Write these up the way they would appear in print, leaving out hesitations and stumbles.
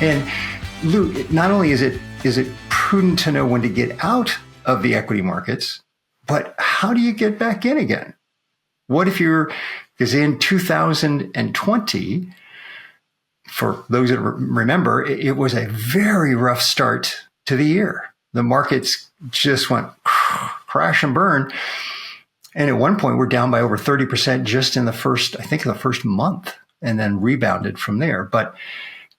And Lou, not only is it prudent to know when to get out of the equity markets, but how do you get back in again? What if because in 2020, for those that remember, it was a very rough start to the year. The markets just went crash and burn. And at one point, we're down by over 30% just in the first month, and then rebounded from there. But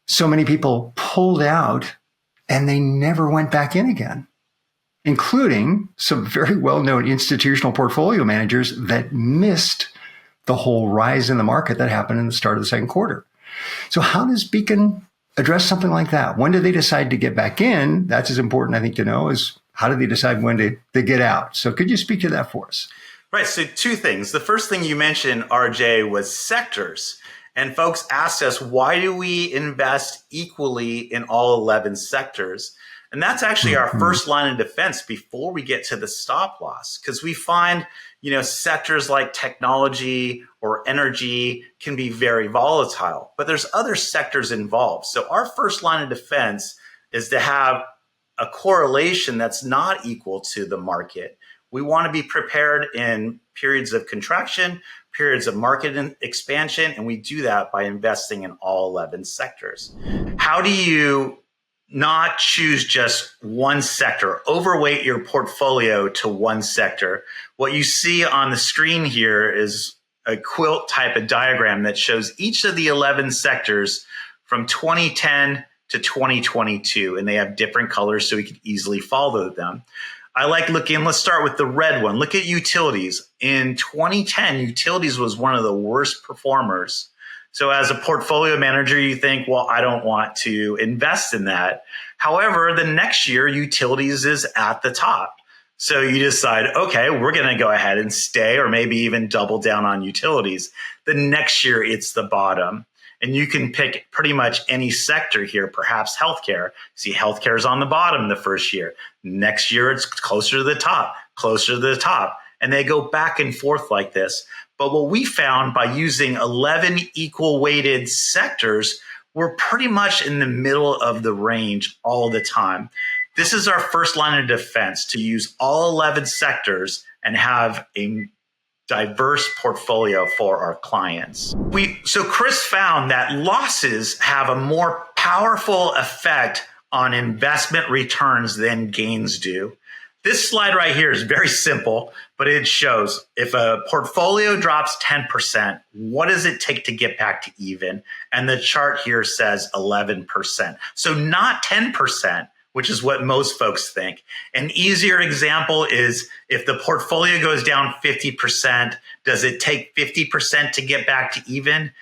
so many people pulled out and they never went back in again, including some very well-known institutional portfolio managers that missed the whole rise in the market that happened in the start of the second quarter. So how does Beacon address something like that? When do they decide to get back in? That's as important, I think, to know is how do they decide when to get out? So could you speak to that for us? Right. So two things. The first thing you mentioned, RJ, was sectors. And folks asked us, why do we invest equally in all 11 sectors? And that's actually our first line of defense before we get to the stop loss, because we find, sectors like technology or energy can be very volatile, but there's other sectors involved. So our first line of defense is to have a correlation that's not equal to the market. We want to be prepared in periods of contraction, periods of market expansion, and we do that by investing in all 11 sectors. How do you not choose just one sector, overweight your portfolio to one sector? What you see on the screen here is a quilt type of diagram that shows each of the 11 sectors from 2010 to 2022, and they have different colors so we can easily follow them. I like let's start with the red one. Look at utilities. In 2010, utilities was one of the worst performers. So as a portfolio manager, you think, well, I don't want to invest in that. However, the next year, utilities is at the top. So you decide, okay, we're going to go ahead and stay or maybe even double down on utilities. The next year, it's the bottom. And you can pick pretty much any sector here, perhaps healthcare. See, healthcare is on the bottom the first year. Next year, it's closer to the top, closer to the top. And they go back and forth like this. But what we found by using 11 equal weighted sectors, we're pretty much in the middle of the range all the time. This is our first line of defense, to use all 11 sectors and have a diverse portfolio for our clients. So Chris found that losses have a more powerful effect on investment returns than gains do. This slide right here is very simple, but it shows if a portfolio drops 10%, what does it take to get back to even? And the chart here says 11%. So not 10%. Which is what most folks think. An easier example is if the portfolio goes down 50%, does it take 50% to get back to even?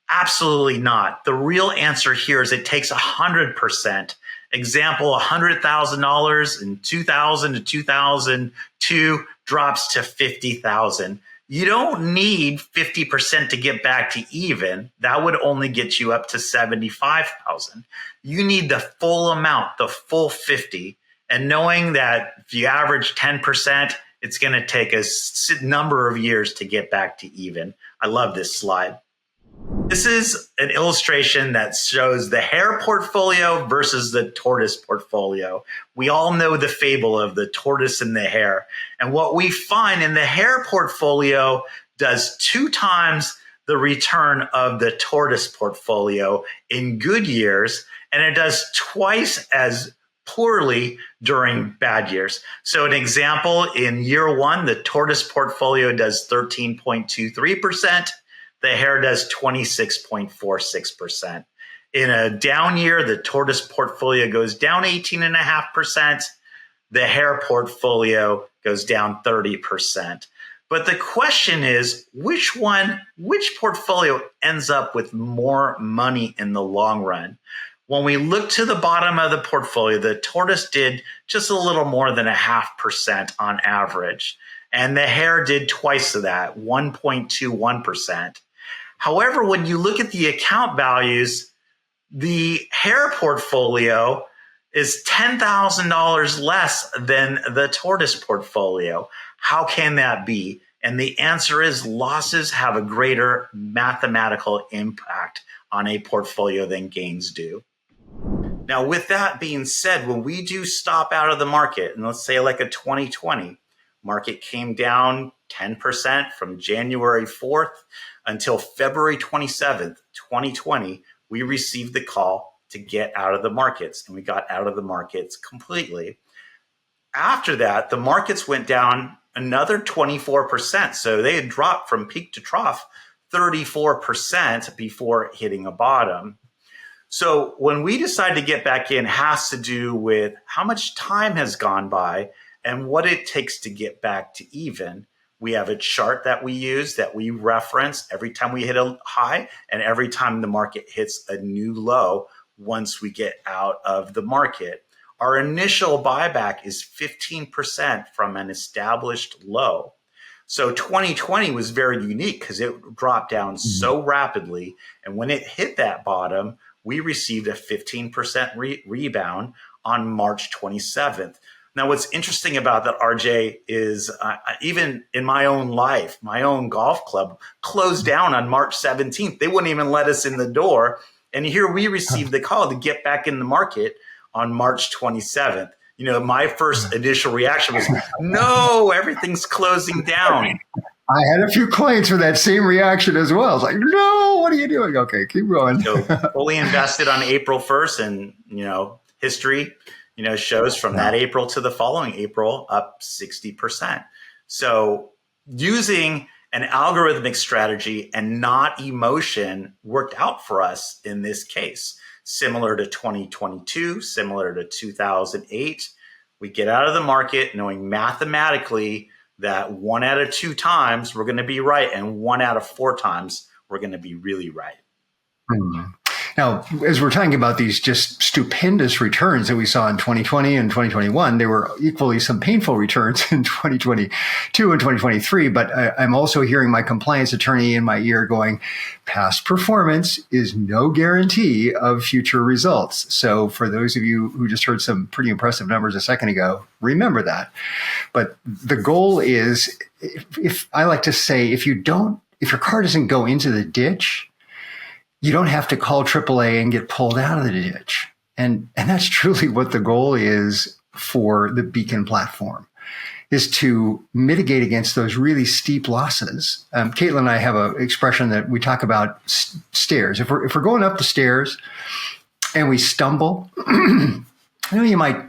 Absolutely not. The real answer here is it takes 100%. Example, $100,000 in 2000 to 2002 drops to $50,000. You don't need 50% to get back to even. That would only get you up to $75,000. You need the full amount, the full 50. And knowing that if you average 10%, it's going to take a number of years to get back to even. I love this slide. This is an illustration that shows the hare portfolio versus the tortoise portfolio. We all know the fable of the tortoise and the hare. And what we find in the hare portfolio does 2 times the return of the tortoise portfolio in good years, and it does twice as poorly during bad years. So an example, in year 1, the tortoise portfolio does 13.23%. The hare does 26.46%. In a down year, the tortoise portfolio goes down 18.5%. The hare portfolio goes down 30%. But the question is, which portfolio ends up with more money in the long run? When we look to the bottom of the portfolio, the tortoise did just a little more than 0.5% on average. And the hare did twice of that, 1.21%. However, when you look at the account values, the hare portfolio is $10,000 less than the tortoise portfolio. How can that be? And the answer is losses have a greater mathematical impact on a portfolio than gains do. Now, with that being said, when we do stop out of the market, and let's say like a 2020, market came down 10% from January 4th until February 27th, 2020, we received the call to get out of the markets, and we got out of the markets completely. After that, the markets went down another 24%. So they had dropped from peak to trough 34% before hitting a bottom. So when we decide to get back in, it has to do with how much time has gone by and what it takes to get back to even. We have a chart that we use that we reference every time we hit a high and every time the market hits a new low once we get out of the market. Our initial buyback is 15% from an established low. So 2020 was very unique because it dropped down so rapidly. And when it hit that bottom, we received a 15% rebound on March 27th. Now, what's interesting about that, RJ, is even in my own life, my own golf club closed down on March 17th. They wouldn't even let us in the door. And here we received the call to get back in the market on March 27th. You know, my first initial reaction was, no, everything's closing down. I had a few clients with that same reaction as well. I was like, no, what are you doing? Okay, keep going. So fully invested on April 1st, and, you know, history, you know, shows from that April to the following April up 60%. So using an algorithmic strategy and not emotion worked out for us in this case. Similar to 2022, similar to 2008, we get out of the market knowing mathematically that 1 out of 2 times we're going to be right, and 1 out of 4 times we're going to be really right. Now, as we're talking about these just stupendous returns that we saw in 2020 and 2021, there were equally some painful returns in 2022 and 2023. But I'm also hearing my compliance attorney in my ear going, past performance is no guarantee of future results. So for those of you who just heard some pretty impressive numbers a second ago, remember that. But the goal is, if I like to say, if your car doesn't go into the ditch, you don't have to call AAA and get pulled out of the ditch. And that's truly what the goal is for the Beacon platform, is to mitigate against those really steep losses. Caitlin and I have an expression that we talk about stairs. If we're going up the stairs and we stumble, you might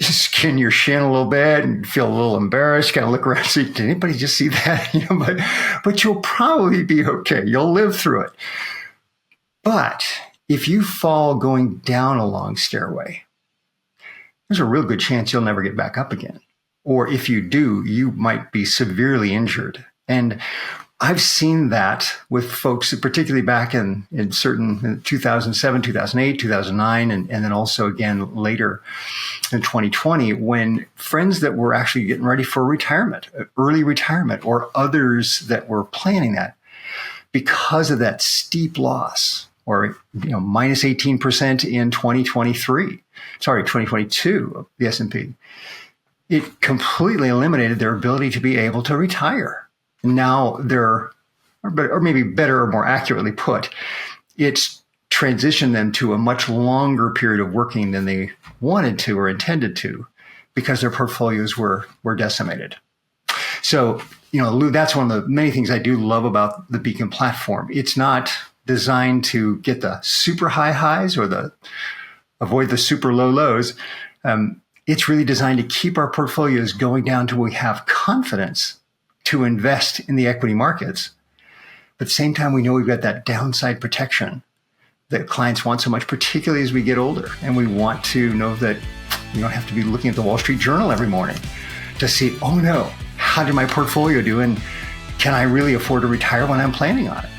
skin your shin a little bit and feel a little embarrassed, kind of look around and see, did anybody just see that? But you'll probably be okay. You'll live through it. But if you fall going down a long stairway, there's a real good chance you'll never get back up again. Or if you do, you might be severely injured. And I've seen that with folks, particularly back in 2007, 2008, 2009, and then also again later in 2020, when friends that were actually getting ready for retirement, early retirement, or others that were planning that, because of that steep loss, or minus 18% in 2022 of the S&P, it completely eliminated their ability to be able to retire. Now or maybe better or more accurately put, it's transitioned them to a much longer period of working than they wanted to or intended to, because their portfolios were decimated. So, Lou, that's one of the many things I do love about the Beacon platform. It's not designed to get the super high highs or avoid the super low lows. It's really designed to keep our portfolios going down till we have confidence to invest in the equity markets. But at the same time, we know we've got that downside protection that clients want so much, particularly as we get older. And we want to know that you don't have to be looking at the Wall Street Journal every morning to see, oh no, how did my portfolio do? And can I really afford to retire when I'm planning on it?